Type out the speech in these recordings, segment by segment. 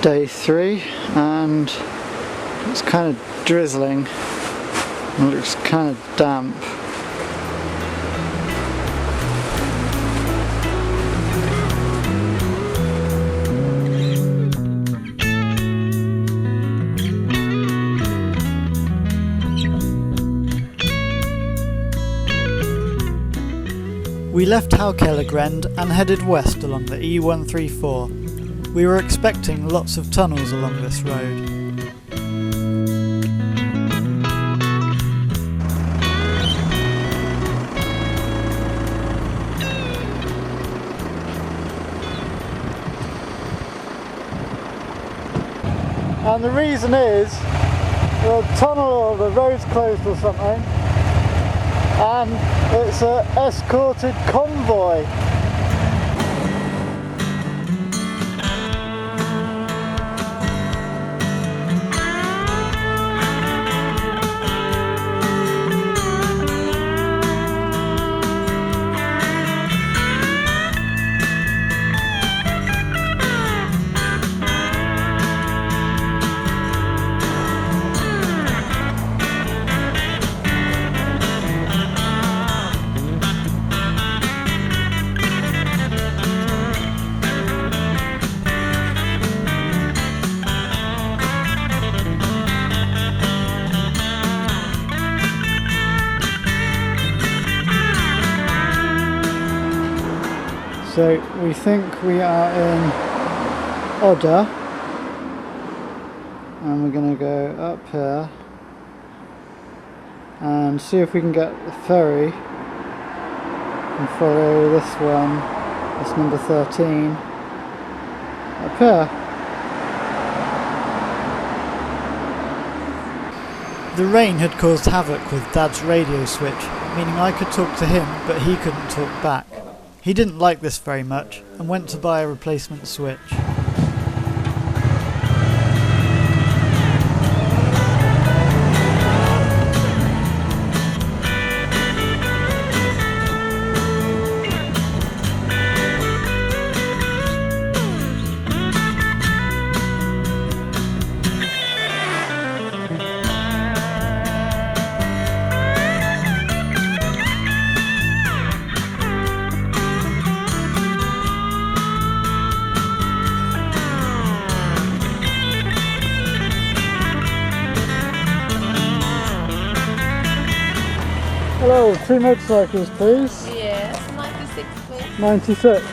day 3 and it's kind of drizzling and it looks kind of damp. We left Haukellegrend and headed west along the E134. We were expecting lots of tunnels along this road. And the reason is the tunnel or the road's closed or something, and it's an escorted convoy. So we think we are in Odda and we're going to go up here and see if we can get the ferry and follow this one, this number 13, up here. The rain had caused havoc with Dad's radio switch, meaning I could talk to him but he couldn't talk back. He didn't like this very much and went to buy a replacement switch. Hello, 2 motorcycles please. Yes, 96 please. 96.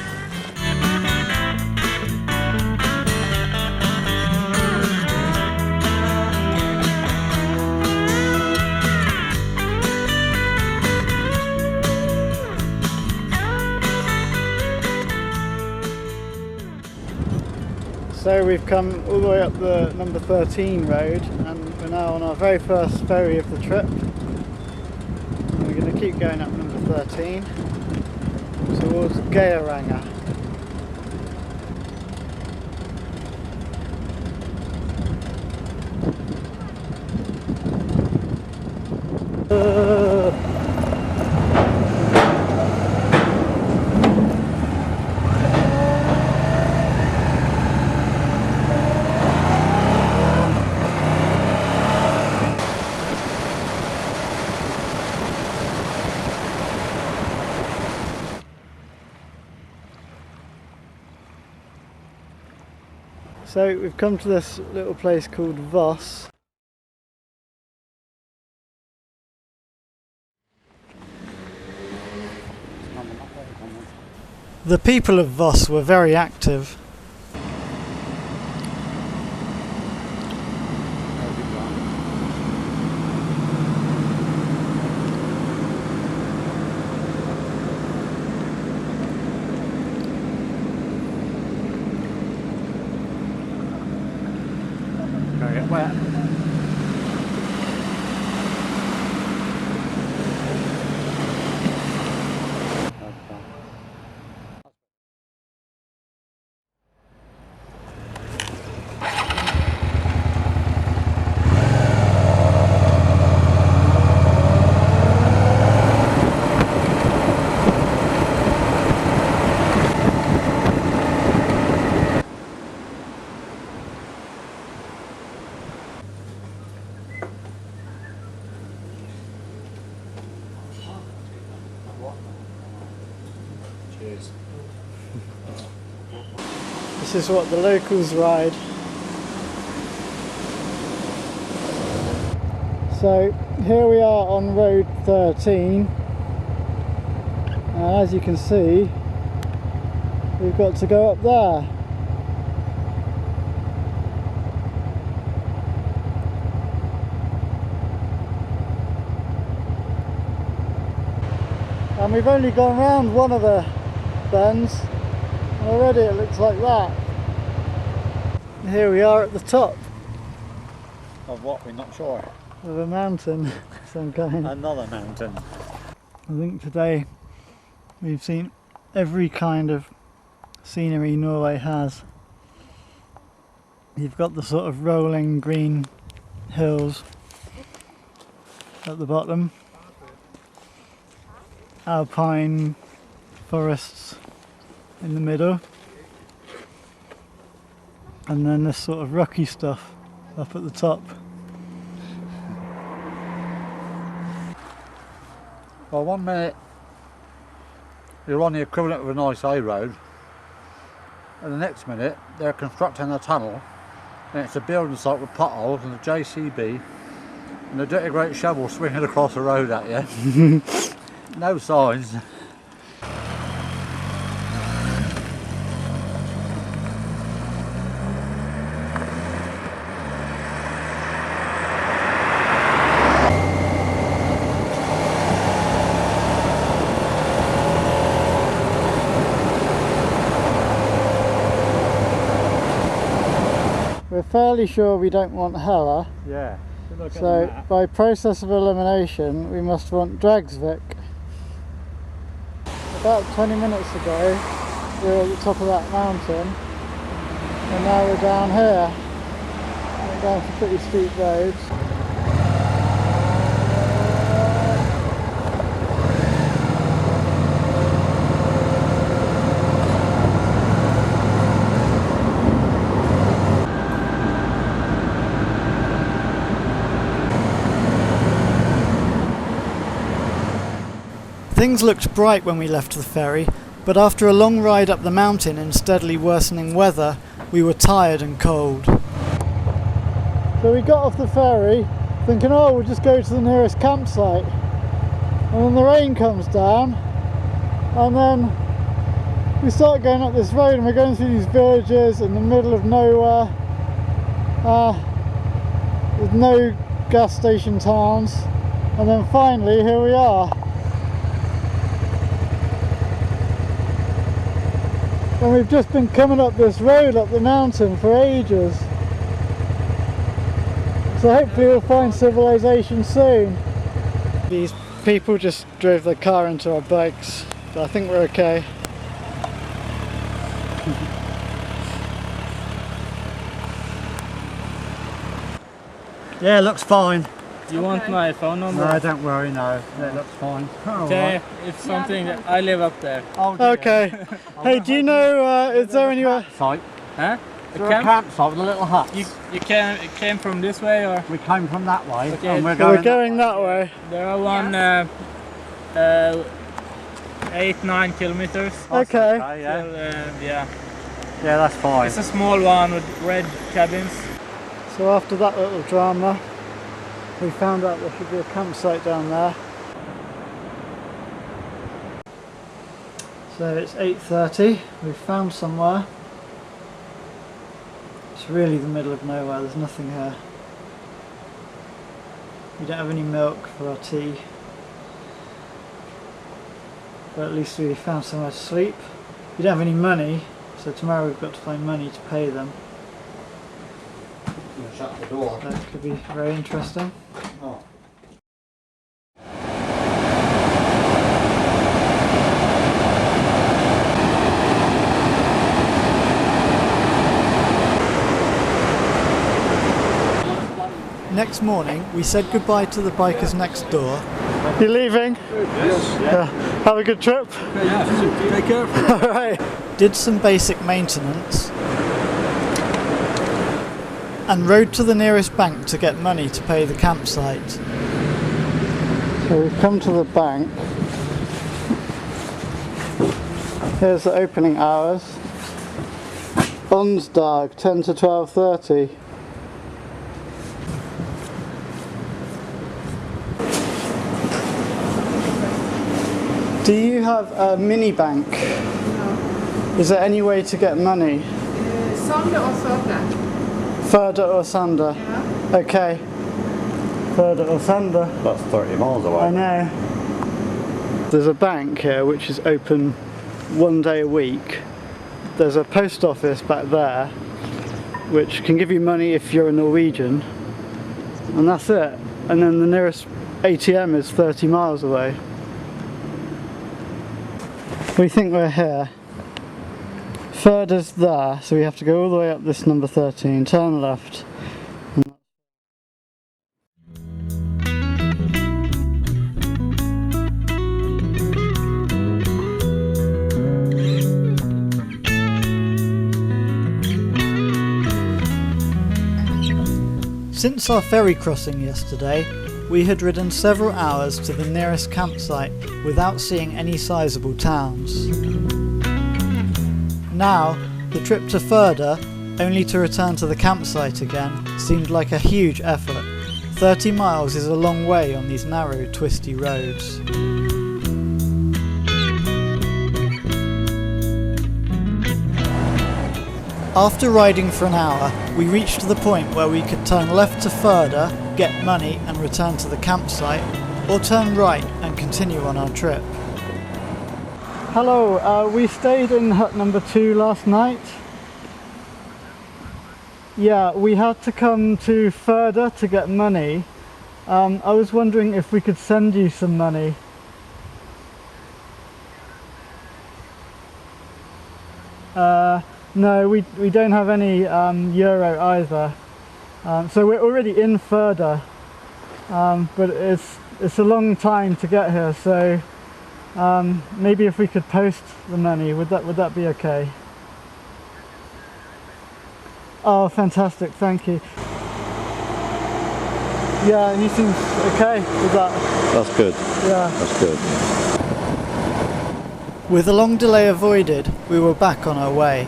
So we've come all the way up the number 13 road and we're now on our very first ferry of the trip. We're going to keep going up number 13 towards Geiranger. So we've come to this little place called Voss. The people of Voss were very active. is. This is what the locals ride. So here we are on road 13, and as you can see, we've got to go up there. And we've only gone round one of the bends, and already it looks like that. Here we are at the top Of what, we're not sure. of a mountain of some kind. Another mountain. I think today we've seen every kind of scenery Norway has. You've got the sort of rolling green hills at the bottom, alpine forests in the middle, and then this sort of rocky stuff up at the top. Well, 1 minute you're on the equivalent of a nice A road, and the next minute they're constructing a tunnel, and it's a building site with potholes and a JCB and a dirty great shovel swinging across the road at you. No signs. We're fairly sure we don't want Hella, Yeah. so by process of elimination we must want Dragsvik. About 20 minutes ago we were at the top of that mountain, and now we're down here. We're down some pretty steep roads. Things looked bright when we left the ferry, but after a long ride up the mountain in steadily worsening weather, we were tired and cold. So we got off the ferry thinking, oh, we'll just go to the nearest campsite, and then the rain comes down, and then we start going up this road, and we're going through these villages in the middle of nowhere, with no gas station towns, and then finally here we are. And we've just been coming up this road up the mountain for ages. So hopefully we'll find civilization soon. These people just drove their car into our bikes, but I think we're okay. Yeah, looks fine. Do you want my phone number? No, don't worry, no. It looks fine. Okay, it's something that I live up there. Okay. Hey, do you know, is there anywhere? Site. Huh? Is there a campsite with a little hut? You came from this way, or We came from that way, Okay, and we're We're going. going that way. there are 8-9 kilometers. Okay. yeah. Till, yeah, Yeah, that's fine. it's a small one with red cabins. So after that little drama, we found out there should be a campsite down there. So it's 8:30, we've found somewhere. It's really the middle of nowhere, there's nothing here. We don't have any milk for our tea, but at least we found somewhere to sleep. We don't have any money, so tomorrow we've got to find money to pay them. Shut the door. That could be very interesting. Oh. Next morning, we said goodbye to the bikers next door. You leaving? Yes. Yeah. Have a good trip. Take care. Alright. Did some basic maintenance, and rode to the nearest bank to get money to pay the campsite. So we've come to the bank. Here's the opening hours. Onsdag 10 to 12:30. Do you have a mini bank? No. Is there any way to get money? Sonda or Soda? Further or Sander? Yeah. Okay. Further or Sander. That's 30 miles away. I know. There's a bank here which is open 1 day a week. There's a post office back there which can give you money if you're a Norwegian, and that's it. And then the nearest ATM is 30 miles away. We think we're here. Further's there, so we have to go all the way up this number 13, turn left. Since our ferry crossing yesterday, we had ridden several hours to the nearest campsite without seeing any sizable towns. Now, the trip to Further, only to return to the campsite again, seemed like a huge effort. 30 miles is a long way on these narrow, twisty roads. After riding for an hour, we reached the point where we could turn left to Further, get money and return to the campsite, or turn right and continue on our trip. Hello, we stayed in hut number 2 last night. Yeah, we had to come to Further to get money. I was wondering if we could send you some money. No, we don't have any euro either. So we're already in Further, but it's a long time to get here. So maybe if we could post the money, would that be okay? Oh, fantastic! Thank you. Yeah, he seems okay with that. That's good. Yeah. That's good. With a long delay avoided, we were back on our way.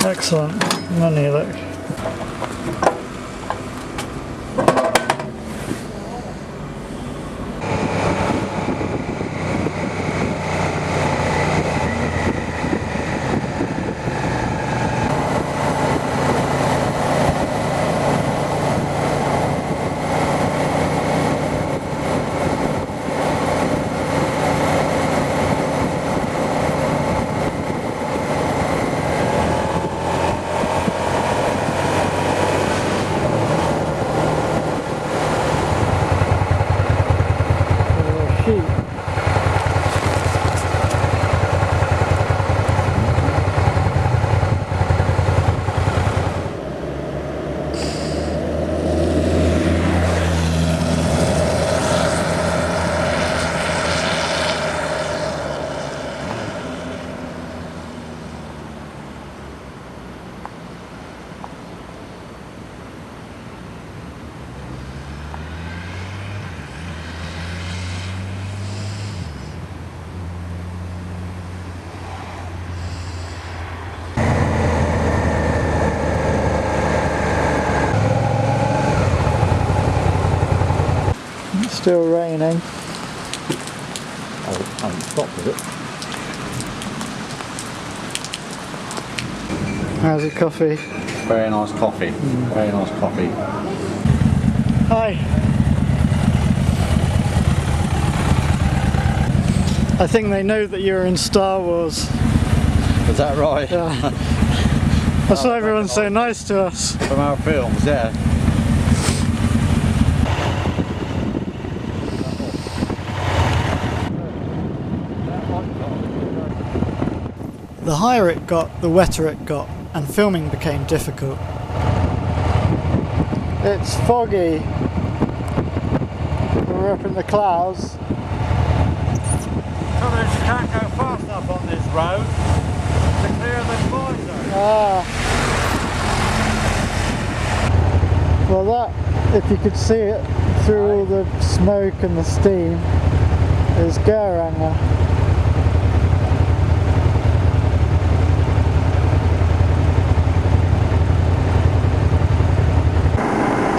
Excellent. Money, look. Still raining. I haven't stopped with it. How's your coffee? Very nice coffee. Very nice coffee. Hi. I think they know that you're in Star Wars. Is that right? Yeah. That's why everyone's so nice to us. From our films, yeah. The higher it got, the wetter it got, and filming became difficult. It's foggy. we're up in the clouds. Trouble is, you can't go fast enough on this road to clear the fly zone. Well, that, if you could see it through all the smoke and the steam, is Geiranger.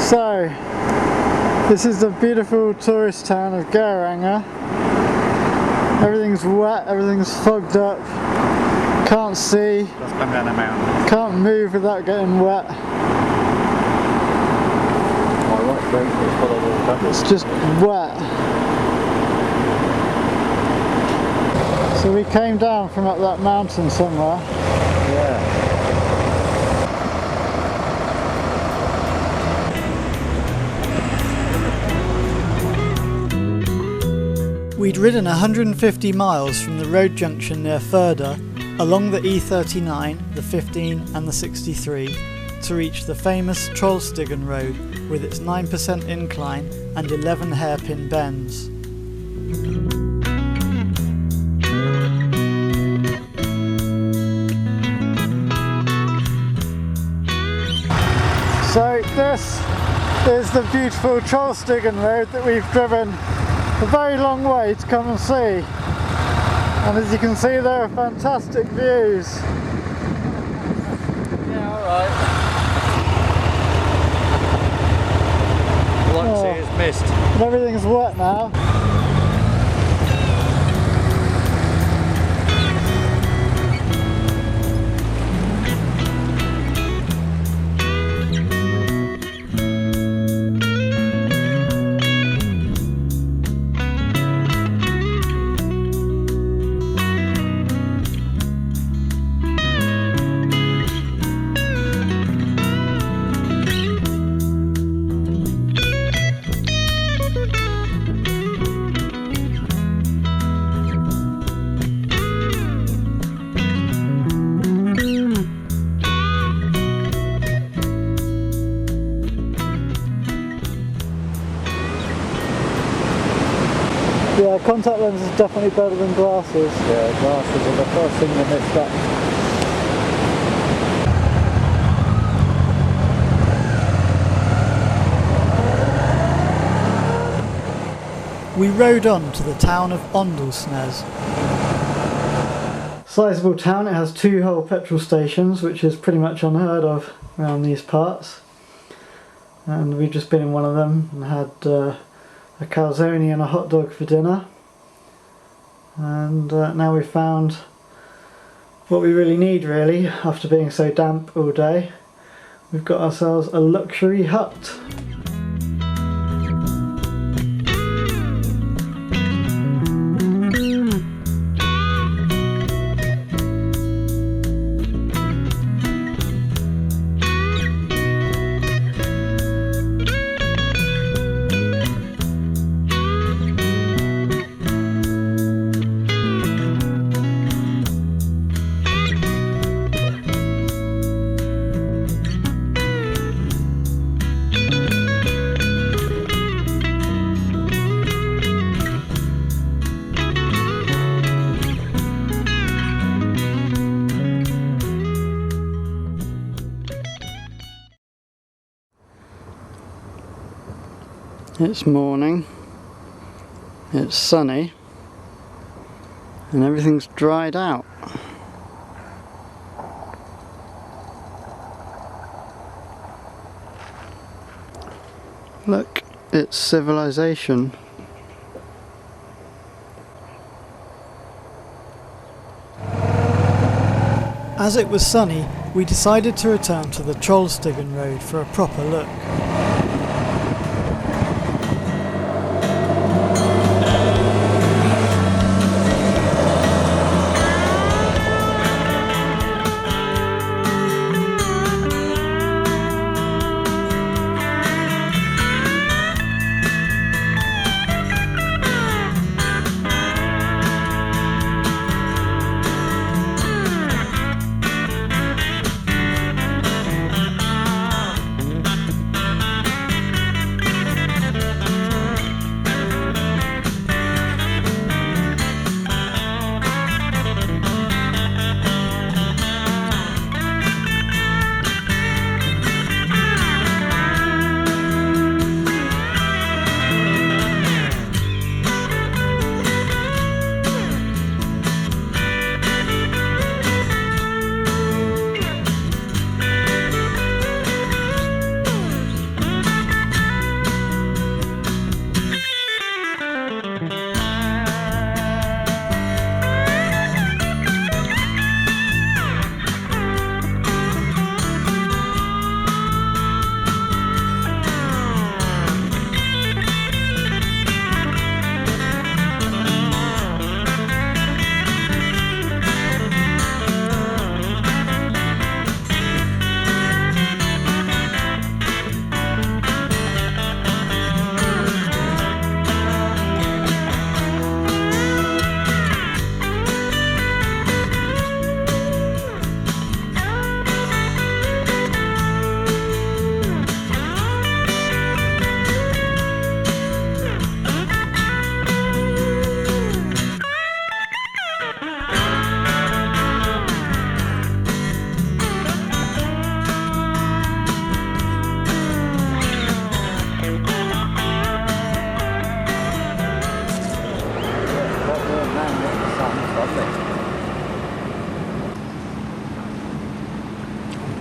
So, this is the beautiful tourist town of Geiranger. Everything's wet, everything's fogged up, can't see, Just come down a mountain. can't move without getting wet. My right brake is full of water. It's just wet. So we came down from up that mountain somewhere. Yeah. We'd ridden 150 miles from the road junction near Ferda, along the E39, the 15 and the 63, to reach the famous Trollstigen road with its 9% incline and 11 hairpin bends. So this is the beautiful Trollstigen road that we've driven a very long way to come and see. And as you can see, there are fantastic views. Yeah, alright. All I can see is mist. And everything's wet now. Yeah, contact lens is definitely better than glasses. Yeah, glasses are the first thing you missed up. We rode on to the town of Ondelsnes. Sizable town, it has 2 whole petrol stations, which is pretty much unheard of around these parts. And we've just been in one of them and had a calzone and a hot dog for dinner. And now we've found what we really need, really, after being so damp all day. We've got ourselves a luxury hut. It's morning, it's sunny, and everything's dried out. Look, it's civilization. As it was sunny, we decided to return to the Trollstigen road for a proper look.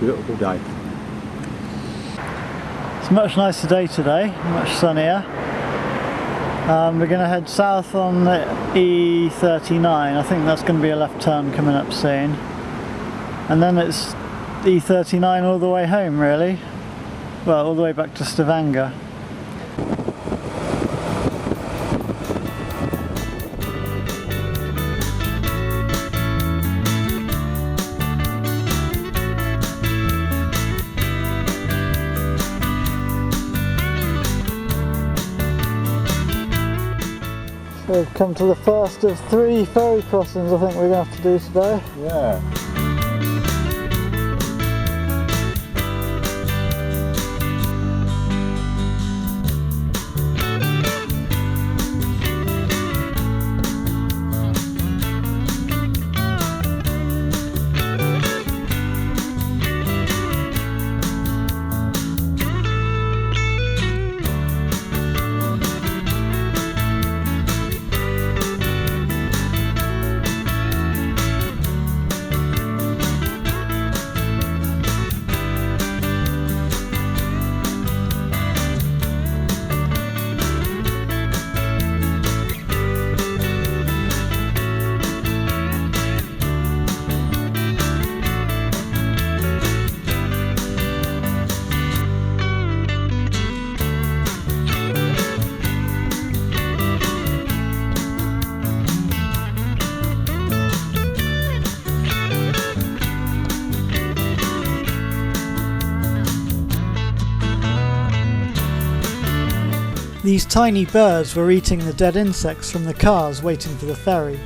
beautiful day. It's a much nicer day today, much sunnier. We're going to head south on the E39. I think that's going to be a left turn coming up soon. And then it's E39 all the way home, really. Well, all the way back to Stavanger. So we've come to the first of 3 ferry crossings I think we're going to have to do today. Yeah. These tiny birds were eating the dead insects from the cars waiting for the ferry.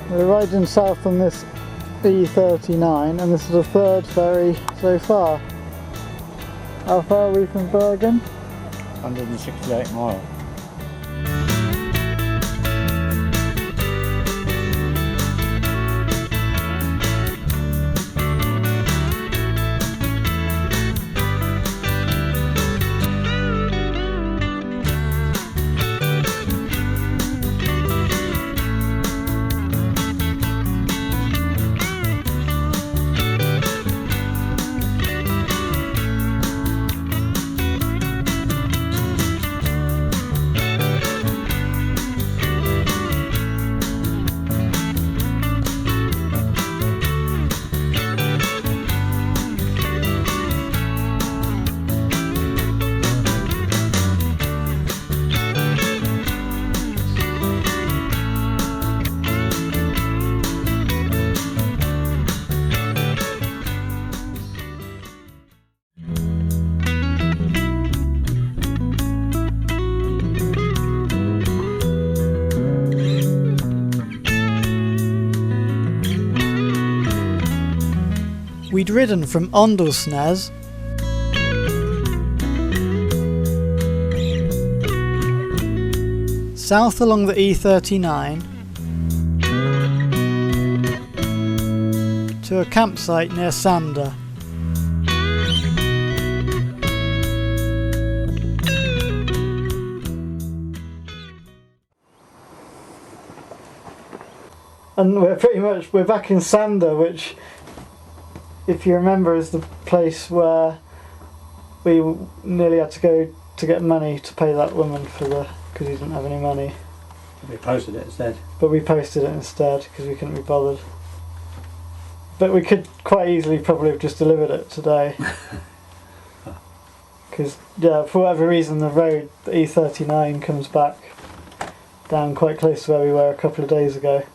We're riding south on this E39 and this is the 3rd ferry so far. How far are we from Bergen? 168 miles. We'd ridden from Åndalsnes south along the E39 to a campsite near Sander. And we're back in Sander, which, if you remember, is the place where we nearly had to go to get money to pay that woman because he didn't have any money. We posted it instead. But we posted it instead because we couldn't be bothered. But we could quite easily probably have just delivered it today. Because, yeah, for whatever reason the road, the E39 comes back down quite close to where we were a couple of days ago.